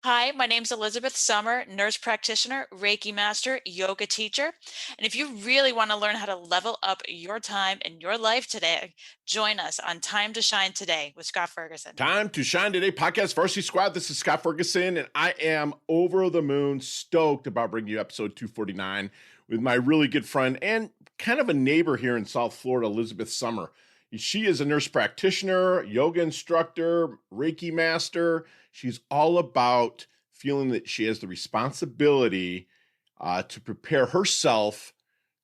Hi, my name's Elizabeth Summer, nurse practitioner, Reiki Master, yoga teacher. And if you really want to learn how to level up your time and your life today, join us on Time to Shine Today with Scott Ferguson. Time to Shine Today podcast, Varsity Squad. This is Scott Ferguson, and I am over the moon stoked about bringing you episode 249 with my really good friend and kind of a neighbor here in South Florida, Elizabeth Summer. She is a nurse practitioner, yoga instructor, Reiki master. She's all about feeling that she has the responsibility to prepare herself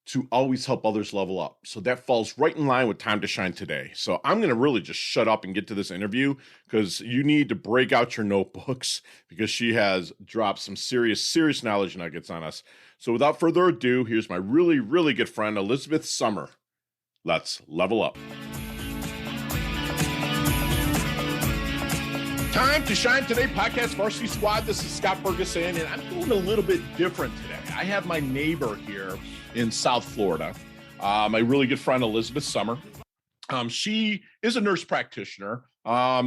to always help others level up. So that falls right in line with Time to Shine Today. So I'm going to really just shut up and get to this interview because you need to break out your notebooks because she has dropped some serious knowledge nuggets on us. So without further ado, here's my really good friend, Elizabeth Summer. Let's level up. Time to Shine Today podcast, Varsity Squad. This is Scott Ferguson, and I'm doing a little bit different today. I have my neighbor here in South Florida, my really good friend, Elizabeth Summer. She is a nurse practitioner.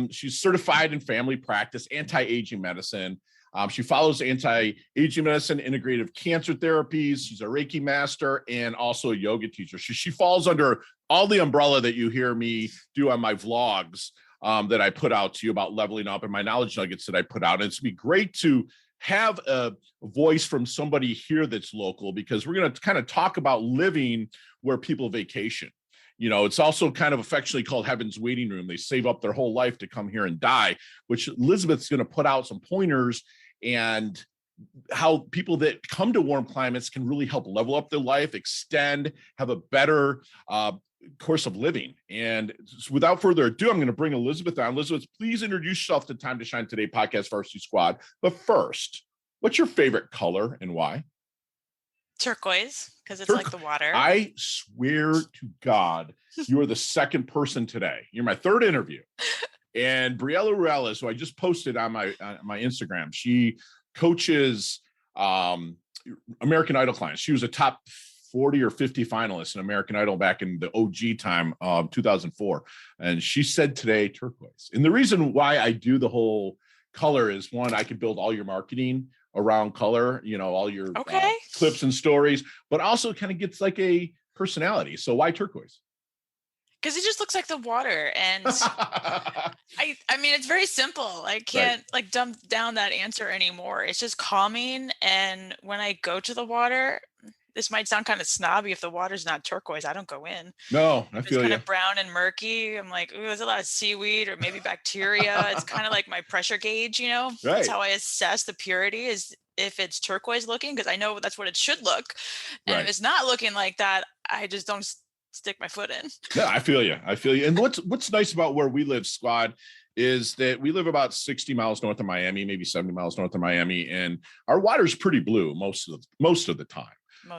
She's certified in family practice, anti-aging medicine. She follows anti-aging medicine, integrative cancer therapies. She's a Reiki master and also a yoga teacher. She falls under all the umbrella that you hear me do on my vlogs that I put out to you about leveling up and my knowledge nuggets that I put out. And it's be great to have a voice from somebody here that's local because we're going to kind of talk about living where people vacation. You know, it's also kind of affectionately called Heaven's Waiting Room. They save up their whole life to come here and die, which Elizabeth's going to put out some pointers and how people that come to warm climates can really help level up their life, extend, have a better course of living. And without further ado, I'm going to bring Elizabeth on. Elizabeth, please introduce yourself to Time to Shine Today podcast, Varsity Squad. But first, what's your favorite color and why? Turquoise, because it's like the water. I swear to God, you are the second person today. You're my third interview. And Briella Ruelas, who I just posted on my Instagram, she coaches American Idol clients. She was a top 40 or 50 finalists in American Idol back in the OG time, 2004. And she said today, turquoise. And the reason why I do the whole color is one, I could build all your marketing around color, you know, all your clips and stories, but also kind of gets like a personality. So why turquoise? Because it just looks like the water. And I mean, it's very simple. I can't like dump down that answer anymore. It's just calming. And when I go to the water, this might sound kind of snobby. If the water's not turquoise, I don't go in. No, I feel you. It's kind of brown and murky. I'm like, ooh, there's a lot of seaweed or maybe bacteria. It's kind of like my pressure gauge, you know? Right. That's how I assess the purity is if it's turquoise looking, because I know that's what it should look. And if it's not looking like that, I just don't stick my foot in. Yeah, I feel you. And what's nice about where we live, Squad, is that we live about 60 miles north of Miami, maybe 70 miles north of Miami, and our water's pretty blue most of the time.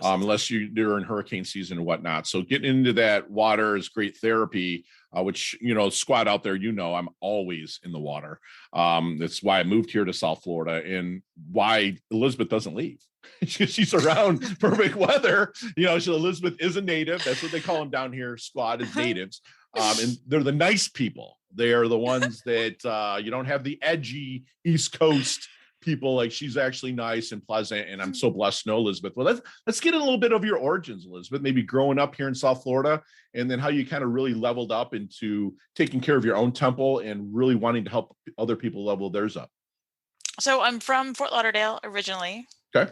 Unless you're in hurricane season and whatnot. So getting into that water is great therapy, which, you know, Squad out there, you know, I'm always in the water. That's why I moved here to South Florida and why Elizabeth doesn't leave. She's around perfect weather. You know, Elizabeth is a native. That's what they call them down here. Squad is natives. And they're the nice people. They are the ones that you don't have the edgy East Coast people. Like, she's actually nice and pleasant, and I'm so blessed to know Elizabeth. Well, let's get a little bit of your origins, Elizabeth, maybe growing up here in South Florida, and then how you kind of really leveled up into taking care of your own temple and really wanting to help other people level theirs up. So I'm from Fort Lauderdale originally. Okay.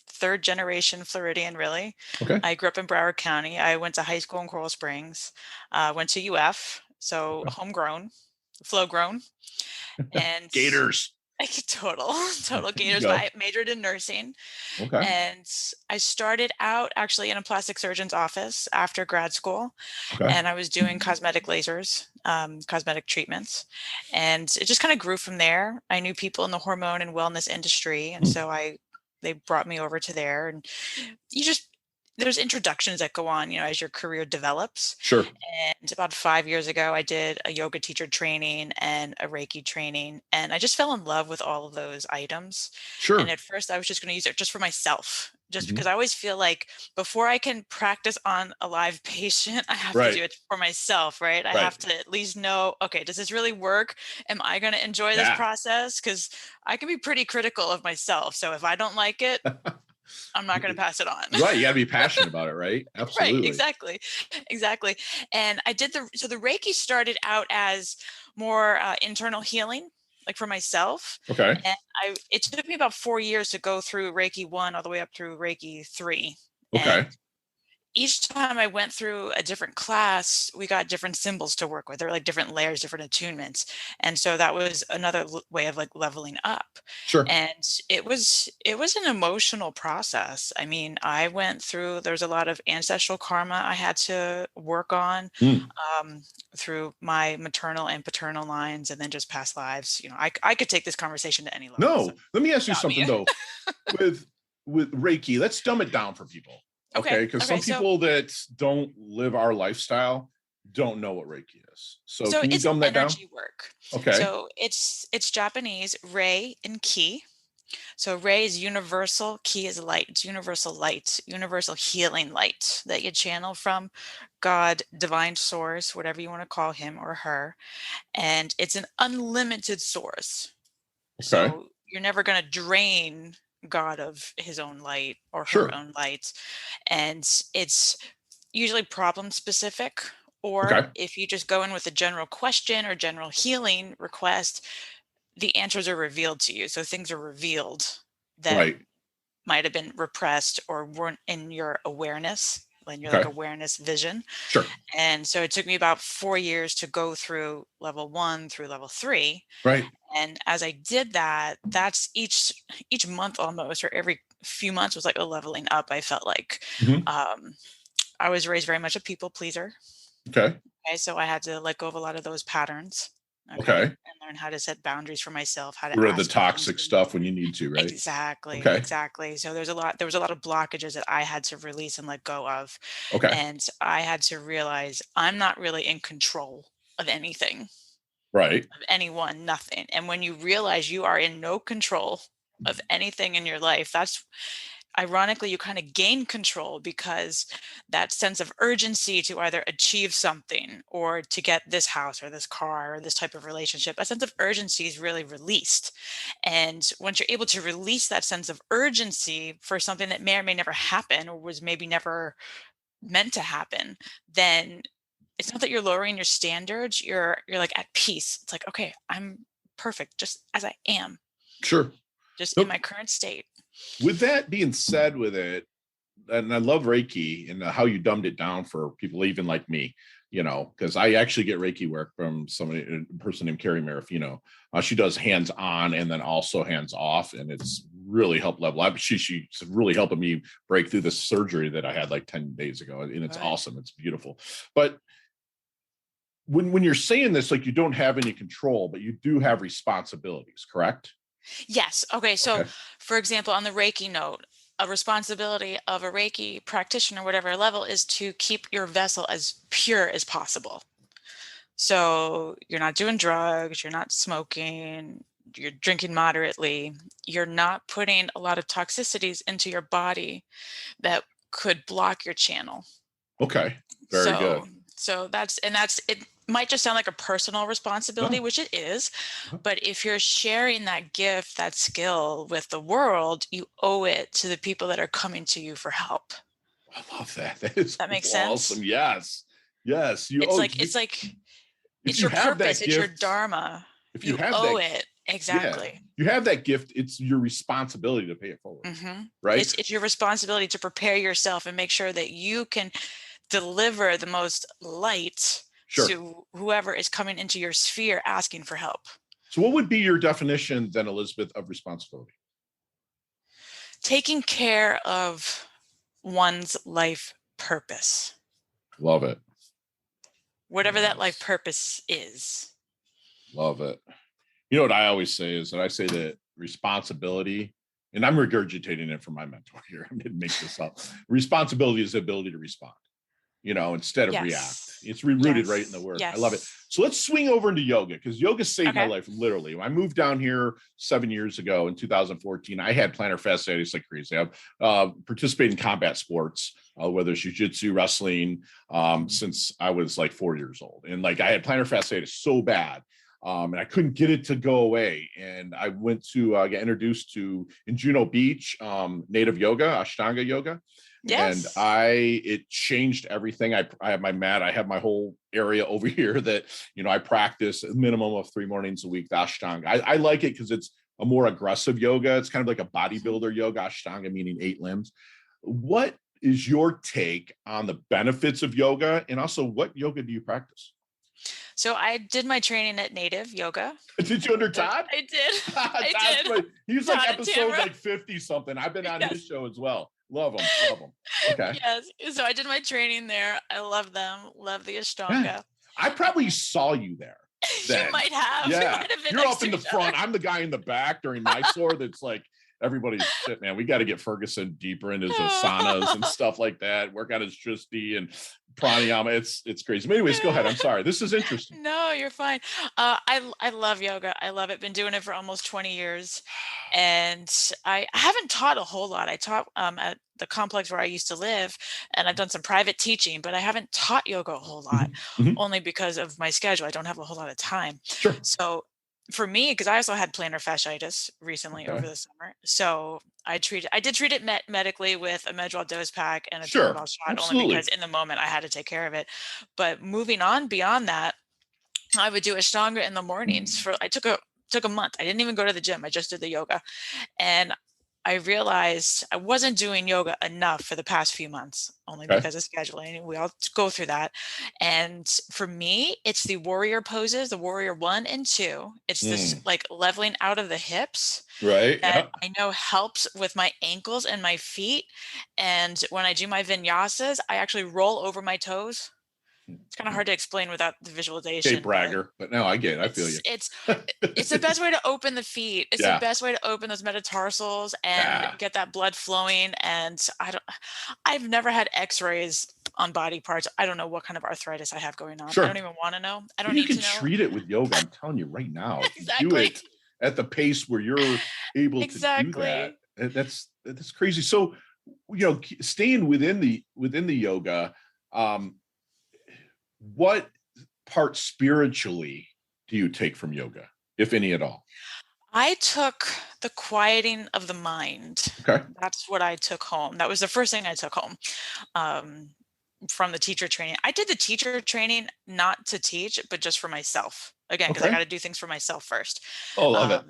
Third generation Floridian, really. Okay. I grew up in Broward County. I went to high school in Coral Springs, went to UF, so homegrown, flow grown, and Gators. Total Gators. But I majored in nursing. Okay. And I started out actually in a plastic surgeon's office after grad school. Okay. And I was doing cosmetic lasers, cosmetic treatments. And it just kind of grew from there. I knew people in the hormone and wellness industry. And so they brought me over to there. And there's introductions that go on, as your career develops. Sure. And about 5 years ago, I did a yoga teacher training and a Reiki training, and I just fell in love with all of those items. And Sure. at first, I was just going to use it just for myself, just Mhm. because I always feel like before I can practice on a live patient, I have to Right. do it for myself, right? I Right. have to at least know, okay, does this really work? Am I going to enjoy this Yeah. process? Because I can be pretty critical of myself. So if I don't like it, I'm not going to pass it on. Right. You got to be passionate about it, right? Right, Absolutely. exactly. Exactly. And I did the Reiki started out as more internal healing, like for myself. Okay. And it took me about 4 years to go through Reiki 1 all the way up through Reiki 3. Okay. And each time I went through a different class, we got different symbols to work with. There were like different layers, different attunements. And so that was another way of like leveling up. Sure. And it was an emotional process. I mean, I went through, there's a lot of ancestral karma I had to work on, Mm. um, through my maternal and paternal lines, and then just past lives. I could take this conversation to any level. So No, let me ask you stop something me. though. With Reiki, let's dumb it down for people. Okay. Okay. Because Okay. some So people that don't live our lifestyle don't know what Reiki is. So So can you it's dumb that down? energy work. Okay. So it's Japanese, rei and ki. So rei is universal, ki is light. It's universal light, universal healing light that you channel from God, divine source, whatever you want to call him or her. And it's an unlimited source. Okay. So you're never going to drain God of his own light or her Sure. own light. And it's usually problem specific. Or Okay. if you just go in with a general question or general healing request, the answers are revealed to you. So things are revealed that Right. might have been repressed or weren't in your awareness, in your like Okay. awareness vision. Sure. And so it took me about 4 years to go through level 1 through level 3. Right. And as I did that, that's each month almost, or every few months was like a leveling up. I felt like Mhm. um, I was raised very much a people pleaser. Okay. Okay, so I had to let go of a lot of those patterns. Okay, Okay. and learn how to set boundaries for myself, how Get to rid of the ask for things. toxic stuff when you need to, right? Exactly, Okay. exactly. So there was a lot of blockages that I had to release and let go of, Okay. and I had to realize I'm not really in control of anything, Right. of anyone, nothing. And when you realize you are in no control of anything in your life, that's ironically you kind of gain control, because that sense of urgency to either achieve something or to get this house or this car or this type of relationship, a sense of urgency is really released. And once you're able to release that sense of urgency for something that may or may never happen or was maybe never meant to happen, then it's not that you're lowering your standards, you're like at peace. It's like, okay, I'm perfect just as I am, Sure. just in So my current state. with that being said, with it, and I love Reiki and how you dumbed it down for people even like me, because I actually get Reiki work from a person named Carrie Marafino. She does hands on and then also hands off, and it's really helped level up. She's really helping me break through the surgery that I had like 10 days ago, and it's Right. awesome. It's beautiful. But when you're saying this, like you don't have any control, but you do have responsibilities, correct? Yes. Okay. So, Okay. for example, on the Reiki note, a responsibility of a Reiki practitioner, whatever level, is to keep your vessel as pure as possible. So, you're not doing drugs, you're not smoking, you're drinking moderately, you're not putting a lot of toxicities into your body that could block your channel. Okay. Very good. So, that's it. Might just sound like a personal responsibility, No. which it is, but if you're sharing that gift, that skill with the world, you owe it to the people that are coming to you for help. I love that. That is That makes awesome. sense? Yes. Yes. It's like it's like If it's you your have purpose, that it's your gift, dharma. if you You have owe that, it. yeah, Exactly. you have that gift, it's your responsibility to pay it forward. Right? It's your responsibility to prepare yourself and make sure that you can deliver the most light Sure. to whoever is coming into your sphere asking for help. So what would be your definition then, Elizabeth, of responsibility? Taking care of one's life purpose, Love it. whatever that life Yes. purpose is. Love it. You know what I always say is that I say that responsibility and I'm regurgitating it from my mentor here. I didn't make this up. Responsibility is the ability to respond, instead of react. It's rooted right in the word. I love it. So let's swing over into yoga, because yoga saved my life, literally. When I moved down here 7 years ago in 2014, I had plantar fasciitis like crazy. I participated in combat sports, whether it's jiu-jitsu, wrestling, since I was like 4 years old. And like I had plantar fasciitis so bad. And I couldn't get it to go away. And I went to get introduced to, in Juno Beach, native yoga, Ashtanga yoga. Yes. And it changed everything. I have my mat. I have my whole area over here that, I practice a minimum of 3 mornings a week, the Ashtanga. I like it because it's a more aggressive yoga. It's kind of like a bodybuilder yoga, Ashtanga meaning 8 limbs. What is your take on the benefits of yoga? And also, what yoga do you practice? So I did my training at Native Yoga. Did you under Todd? I did. I did. He's like episode like 50 something. I've been on his show as well. Love him. Okay. Yes. So I did my training there. I love them. Love the Ashtanga. Yeah. I probably saw you there. You might have. Yeah. You're up in the front. I'm the guy in the back during my tour that's like, everybody's shit, man. We got to get Ferguson deeper into his asanas and stuff like that. Work on his Tristi and pranayama. It's crazy. But anyways, go ahead. I'm sorry. This is interesting. No, you're fine. I love yoga. I love it. Been doing it for almost 20 years. And I haven't taught a whole lot. I taught at the complex where I used to live, and I've done some private teaching, but I haven't taught yoga a whole lot, only because of my schedule. I don't have a whole lot of time. Sure. So for me, because I also had plantar fasciitis recently over the summer, so I did treat it medically with a Medrol dose pack and a Toradol shot, only because in the moment I had to take care of it. But moving on beyond that, I would do Ashtanga in the mornings. I took a month. I didn't even go to the gym. I just did the yoga, and I realized I wasn't doing yoga enough for the past few months, only because of scheduling. We all go through that. And for me, it's the warrior poses, the warrior 1 and 2. It's this like leveling out of the hips. Right. That I know helps with my ankles and my feet. And when I do my vinyasas, I actually roll over my toes. It's kind of hard to explain without the visualization. Okay, bragger, but no, I get it. I feel you. It's the best way to open the feet. It's the best way to open those metatarsals and get that blood flowing. And I've never had X-rays on body parts. I don't know what kind of arthritis I have going on. I don't even want to know. I don't need to know. You can treat it with yoga. I'm telling you right now. Exactly. Do it at the pace where you're able to do that. That's crazy. So, staying within the yoga, what part spiritually do you take from yoga, if any at all? I took the quieting of the mind. Okay. That's what I took home. That was the first thing I took home from the teacher training. I did the teacher training not to teach, but just for myself. Again, because I got to do things for myself first. Oh, love it.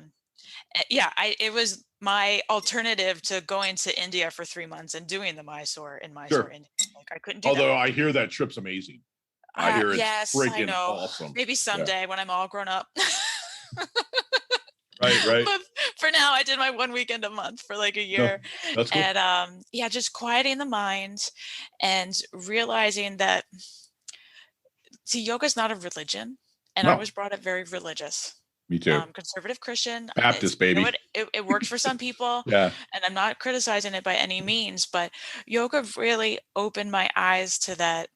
Yeah, it was my alternative to going to India for 3 months and doing the Mysore in Mysore, India. Like I couldn't do that. Although I hear that trip's amazing. I hear it's freaking awesome. Maybe someday when I'm all grown up. Right. But for now, I did my 1 weekend a month for like a year. No, that's cool. And just quieting the mind and realizing that, yoga is not a religion. And I was brought up very religious. Me too. Conservative Christian. Baptist, baby. It works for some people. Yeah. And I'm not criticizing it by any means, but yoga really opened my eyes to that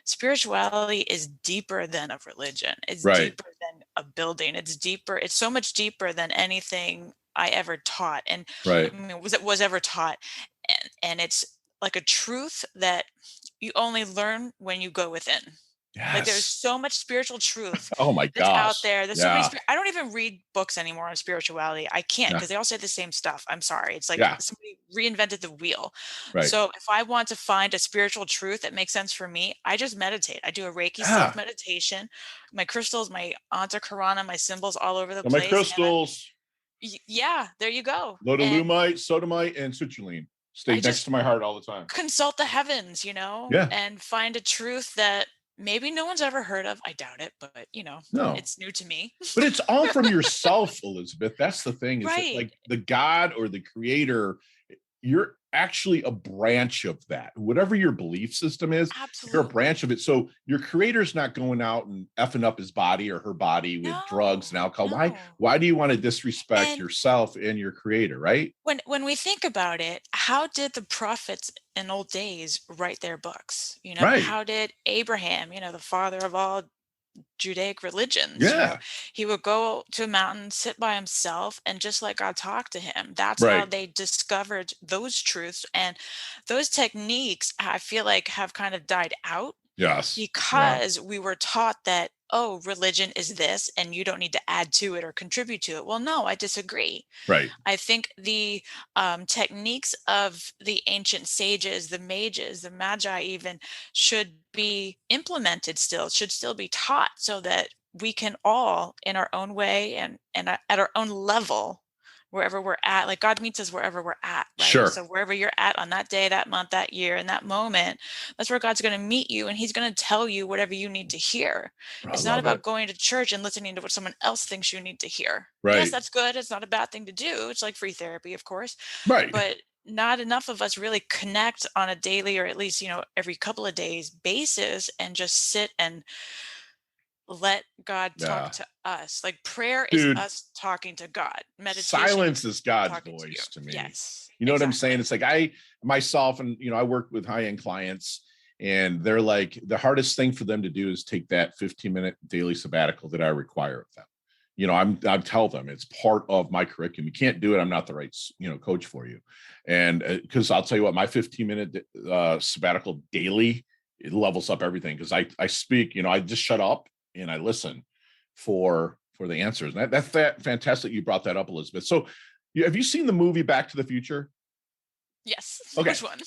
spirituality is deeper than a religion. It's deeper than a building. It's deeper. It's so much deeper than anything I ever taught. And was ever taught. And it's like a truth that you only learn when you go within. Yes. Like there's so much spiritual truth that's out there. There's so many I don't even read books anymore on spirituality. I can't because they all say the same stuff. I'm sorry. It's like somebody reinvented the wheel. Right. So if I want to find a spiritual truth that makes sense for me, I just meditate. I do a Reiki self-meditation. My crystals, my Antakarana, my symbols all over the place. My crystals. There you go. Lodolumite, sodamite, and citrulline. Stay next to my heart all the time. Consult the heavens, and find a truth that maybe no one's ever heard of. I doubt it, but it's new to me. But it's all from yourself, Elizabeth. That's the thing. Is that, like the God or the creator, actually a branch of that. Whatever your belief system is, you're a Absolutely. branch of it. So your creator's not going out and effing up his body or her body with drugs No, and alcohol. no. Why do you want to disrespect And yourself and your creator, right? when we think about it, how did the prophets in old days write their books? Right. How did Abraham, the father of all Judaic religions, Yeah. he would go to a mountain, sit by himself, and just let God talk to him. That's how Right. they discovered those truths. And those techniques, I feel like, have kind of died out Yes. Yeah. because we were taught that, oh, religion is this, and you don't need to add to it or contribute to it. Well, no, I disagree. Right. I think the techniques of the ancient sages, the mages, the magi, even should be implemented still, should still be taught so that we can all, in our own way and at our own level, wherever we're at, like God meets us wherever we're at, right? Sure. So wherever you're at on that day, that month, that year, in that moment, that's where God's going to meet you and he's going to tell you whatever you need to hear. I It's not love about it. going to church and listening to what someone else thinks you need to hear. Yes, Right. that's good. It's not a bad thing to do. It's like free therapy, of course, Right. but not enough of us really connect on a daily or at least, every couple of days basis and just sit and let God talk Yeah. to us. Like prayer is Dude, us talking to God. Meditation is silence is God's talking to you. voice to me. Yes, You know what I'm saying? exactly. It's like I myself, and I work with high-end clients, and they're like, the hardest thing for them to do is take that 15-minute daily sabbatical that I require of them. I tell them it's part of my curriculum. You can't do it. I'm not the right, coach for you. And because I'll tell you what, my 15-minute sabbatical daily, it levels up everything. Because I speak, I just shut up and I listen for the answers. And that's fantastic. You brought that up, Elizabeth. So have you seen the movie Back to the Future? Yes. Okay. Which one?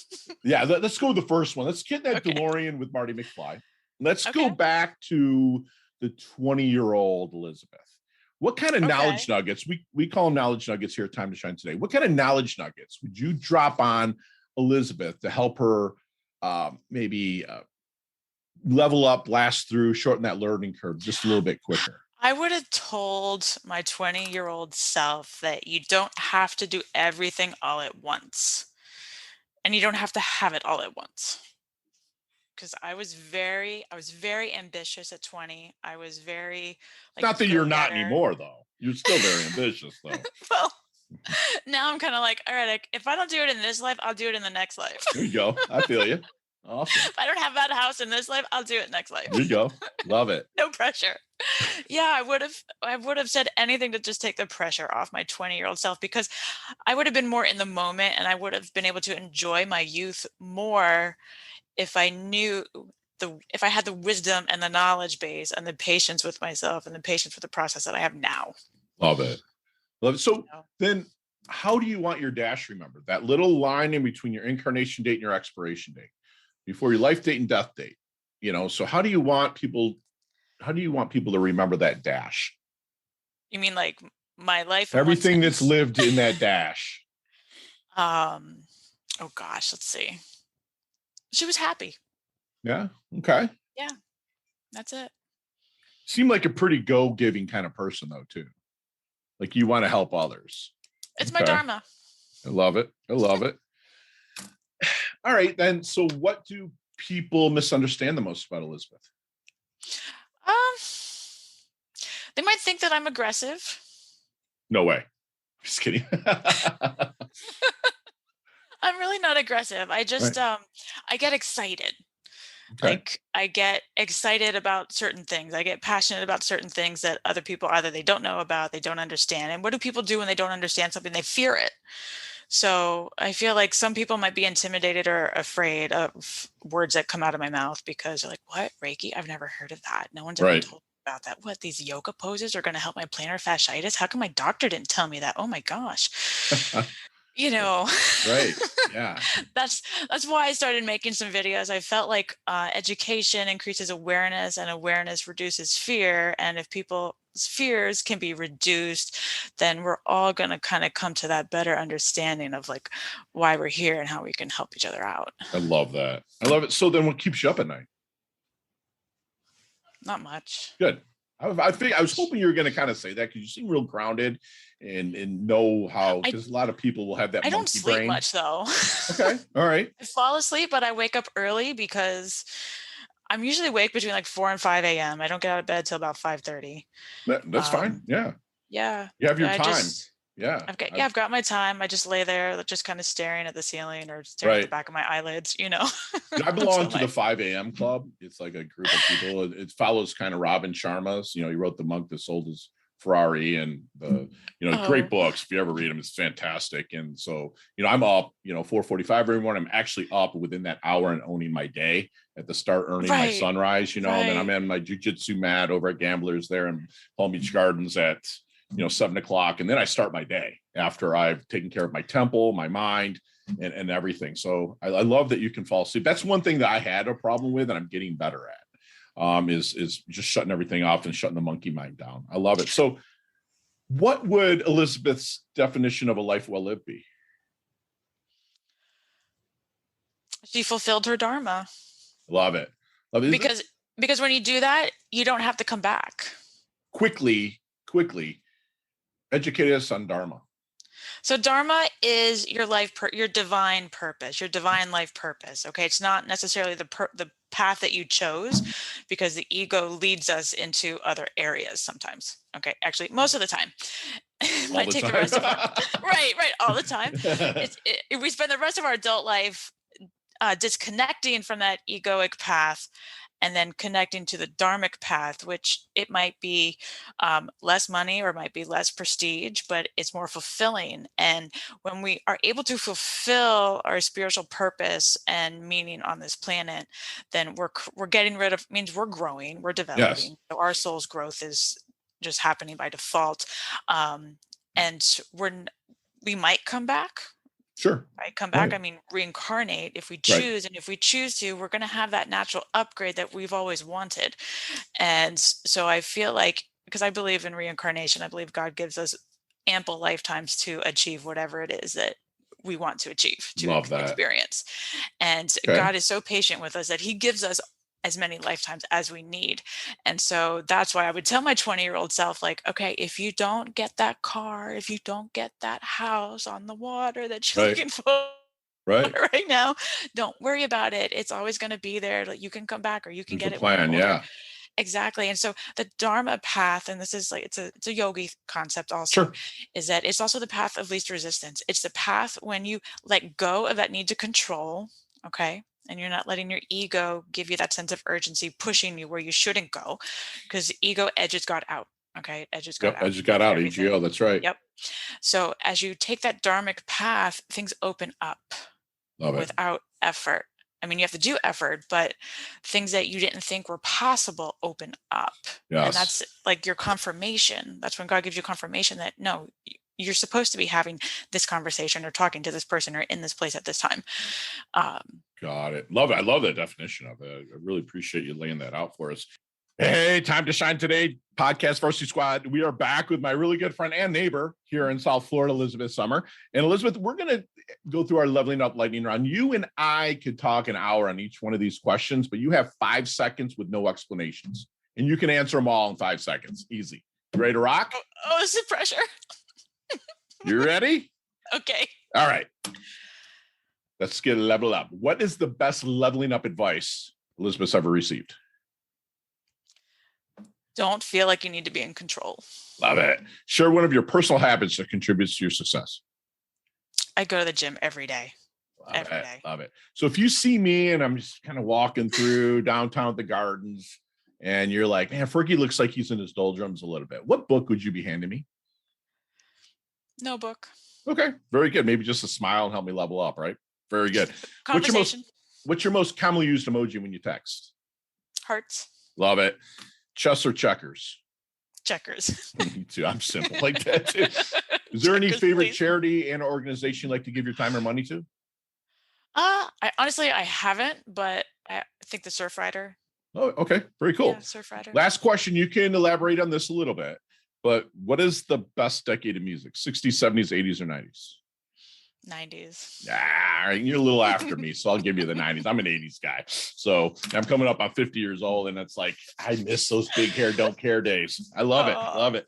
Yeah, let's go with the first one. Let's get that Okay. DeLorean with Marty McFly. Let's go Okay. back to the 20-year-old Elizabeth. What kind of knowledge Okay. nuggets, we call them knowledge nuggets here at Time to Shine today. What kind of knowledge nuggets would you drop on Elizabeth to help her maybe level up, blast through, shorten that learning curve just a little bit quicker? I would have told my 20-year-old self that you don't have to do everything all at once. And you don't have to have it all at once. Because I was very ambitious at 20. I was very like Not that you're not go-getter. anymore, though. You're still very ambitious, though. Well, now I'm kind of like, all right, if I don't do it in this life, I'll do it in the next life. There you go. I feel you. Awesome. If I don't have that house in this life, I'll do it next life. There you go. Love it. No pressure. Yeah, I would have said anything to just take the pressure off my 20-year-old self because I would have been more in the moment and I would have been able to enjoy my youth more if I knew if I had the wisdom and the knowledge base and the patience with myself and the patience for the process that I have now. Love it. Love it. So You know? then how do you want your dash remembered? That little line in between your incarnation date and your expiration date, before your life date and death date. So how do you want people to remember that dash? You mean like my life in one Everything that's sentence? lived in that dash. Oh gosh, let's see. She was happy. Yeah. Okay. Yeah, that's it. Seem like a pretty go-giving kind of person, though, too. Like you want to help others. It's my Okay. Dharma. I love it. I love it. All right, then. So what do people misunderstand the most about Elizabeth? Um, they might think that I'm aggressive. No way. Just kidding. I'm really not aggressive. I just Right. I get excited. Okay. Like I get excited about certain things. I get passionate about certain things that other people either they don't know about, they don't understand. And what do people do when they don't understand something? They fear it. So I feel like some people might be intimidated or afraid of words that come out of my mouth because they're like, what? Reiki? I've never heard of that. No one's ever Right. told me about that. What? These yoga poses are going to help my plantar fasciitis? How come my doctor didn't tell me that? Oh my gosh. You know, Right. Yeah. that's why I started making some videos. I felt like education increases awareness, and awareness reduces fear. And if people's fears can be reduced, then we're all going to kind of come to that better understanding of like why we're here and how we can help each other out. I love that. I love it. So then what keeps you up at night? Not much. Good. I think I was hoping you were going to kind of say that because you seem real grounded and know how, because a lot of people will have that I don't monkey sleep brain. much though. Okay. All right. I fall asleep, but I wake up early because I'm usually awake between like 4 and 5 a.m. I don't get out of bed till about 5:30. That's fine. Yeah. Yeah. You have your I time. just Yeah. I've got my time. I just lay there just kind of staring at the ceiling or staring at the Right. back of my eyelids, I belong to until the 5 a.m. club. It's like a group of people. It follows kind of Robin Sharma's. He wrote The Monk That Sold His Ferrari and the, great books. If you ever read them, it's fantastic. And so, I'm up, 4:45 every morning. I'm actually up within that hour and owning my day at the start, earning my sunrise, and then I'm in my jujitsu mat over at Gamblers there in Palm Beach Gardens at, 7:00. And then I start my day after I've taken care of my temple, my mind, and everything. So I love that you can fall asleep. That's one thing that I had a problem with and I'm getting better at, is just shutting everything off and shutting the monkey mind down. I love it. So what would Elizabeth's definition of a life well lived be? she fulfilled her Dharma. Love it. Because when you do that, you don't have to come back. Quickly educate us on Dharma. So Dharma is your your divine purpose, your divine life purpose. Okay, it's not necessarily the path that you chose, because the ego leads us into other areas sometimes. Okay, actually, most of the time. It might take the rest of our right, all the time. We spend the rest of our adult life disconnecting from that egoic path and then connecting to the dharmic path, which it might be less money or it might be less prestige, but it's more fulfilling. And when we are able to fulfill our spiritual purpose and meaning on this planet, then we're getting rid of, means we're growing, we're developing. Yes. So our soul's growth is just happening by default. And we might come back. Sure. Right, come back. Right. I mean, reincarnate if we choose, and if we choose to, we're going to have that natural upgrade that we've always wanted. And so I feel like, because I believe in reincarnation, I believe God gives us ample lifetimes to achieve whatever it is that we want to achieve, to experience. And God is so patient with us that he gives us as many lifetimes as we need. And so that's why I would tell my 20-year-old self, like, okay, if you don't get that car, if you don't get that house on the water that you're looking for right now, don't worry about it. It's always going to be there. Like, you can come back, or you can get it when you're older. Yeah. Exactly. And so the Dharma path, and this is like, it's a yogi concept also, is that it's also the path of least resistance. It's the path when you let go of that need to control. Okay. And you're not letting your ego give you that sense of urgency, pushing you where you shouldn't go, because ego edges God out. Okay. Edges God out. Edges God out. EGO. That's right. Yep. So as you take that dharmic path, things open up without effort. I mean, you have to do effort, but things that you didn't think were possible open up. Yes. And that's like your confirmation. That's when God gives you confirmation that, no, you're supposed to be having this conversation or talking to this person or in this place at this time. Got it. Love it. I love that definition of it. I really appreciate you laying that out for us. Hey, time to shine today. Podcast Varsity Squad. We are back with my really good friend and neighbor here in South Florida, Elizabeth Sommer. And Elizabeth, we're going to go through our leveling up lightning round. You and I could talk an hour on each one of these questions, but you have 5 seconds with no explanations. And you can answer them all in 5 seconds. Easy. You ready to rock? Oh, this is pressure. You ready? Okay. All right. Let's get a level up. What is the best leveling up advice Elizabeth's ever received? Don't feel like you need to be in control. Love it. Share one of your personal habits that contributes to your success. I go to the gym every day. Love it. So if you see me and I'm just kind of walking through downtown at the Gardens and you're like, man, Fergie looks like he's in his doldrums a little bit, what book would you be handing me? No book. Okay. Very good. Maybe just a smile and help me level up, right? Very good. Conversation. What's your most commonly used emoji when you text? Hearts. Love it. Chess or checkers? Checkers. Me too. I'm simple like that too. Is there any favorite charity and organization you'd like to give your time or money to? I haven't, but I think the Surf Rider. Oh, okay. Very cool. Yeah, Surf Rider. Last question. You can elaborate on this a little bit, but what is the best decade of music? 60s, 70s, 80s, or 90s? 90s. You're a little after me, so I'll give you the 90s. I'm an 80s guy. So I'm coming up on 50 years old, and it's like, I miss those big hair, don't care days. I love it. Love it.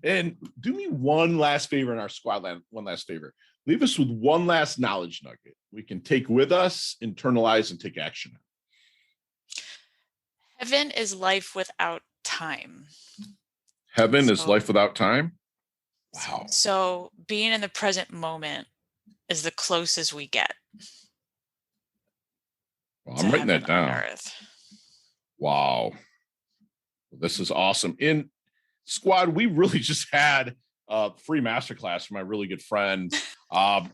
And do me one last favor in our squad land. One last favor. Leave us with one last knowledge nugget we can take with us, internalize, and take action on. Heaven is life without time. Heaven is life without time? Wow. So being in the present moment is the closest we get. Well, I'm writing that down. Wow. This is awesome. In squad, we really just had a free masterclass from my really good friend,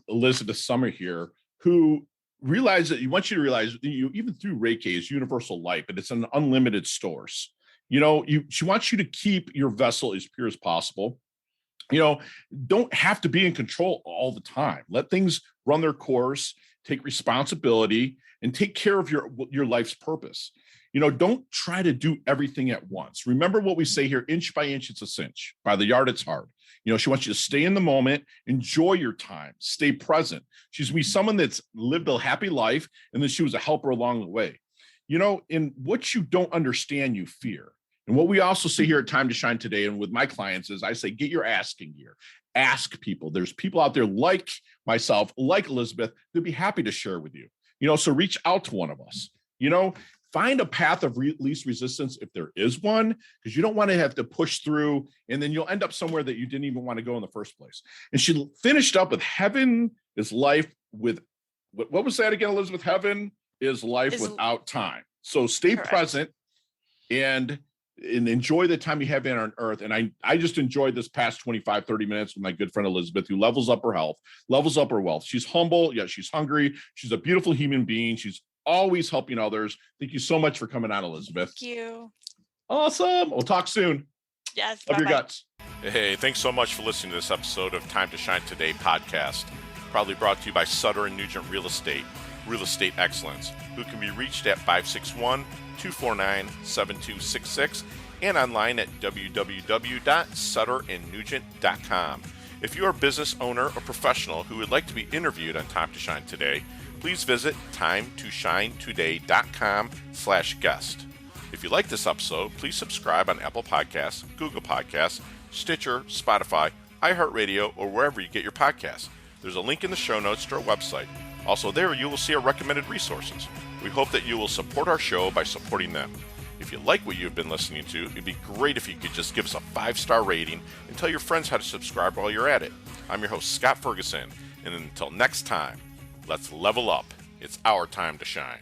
Elizabeth Sommer here, who realized that wants you to realize even through Reiki is universal life, and it's an unlimited source. She wants you to keep your vessel as pure as possible. Don't have to be in control all the time. Let things run their course, take responsibility, and take care of your life's purpose. Don't try to do everything at once. Remember what we say here, inch by inch, it's a cinch. By the yard, it's hard. She wants you to stay in the moment, enjoy your time, stay present. She's going to be someone that's lived a happy life, and then she was a helper along the way. In what you don't understand, you fear. And what we also say here at Time to Shine today, and with my clients, is I say, get your asking gear. Ask people. There's people out there like myself, like Elizabeth, who'd be happy to share with you. So reach out to one of us. Find a path of least resistance if there is one, because you don't want to have to push through, and then you'll end up somewhere that you didn't even want to go in the first place. And she finished up with heaven is life with, what was that again, Elizabeth? Heaven is life without time. So stay present and enjoy the time you have been on earth. And I just enjoyed this past 25, 30 minutes with my good friend Elizabeth, who levels up her health, levels up her wealth. She's humble, yet she's hungry. She's a beautiful human being. She's always helping others. Thank you so much for coming on, Elizabeth. Thank you. Awesome. We'll talk soon. Yes. Love your guts. Hey, thanks so much for listening to this episode of Time to Shine Today podcast. Proudly brought to you by Sutter & Nugent Real Estate Excellence, who can be reached at 561-249-7266 and online at www.sutterandnugent.com. If you are a business owner or professional who would like to be interviewed on Time to Shine Today, please visit timetoshinetoday.com/guest. If you like this episode, please subscribe on Apple Podcasts, Google Podcasts, Stitcher, Spotify, iHeartRadio, or wherever you get your podcasts. There's a link in the show notes to our website. Also there, you will see our recommended resources. We hope that you will support our show by supporting them. If you like what you've been listening to, it'd be great if you could just give us a 5-star rating and tell your friends how to subscribe while you're at it. I'm your host, Scott Ferguson, and until next time, let's level up. It's our time to shine.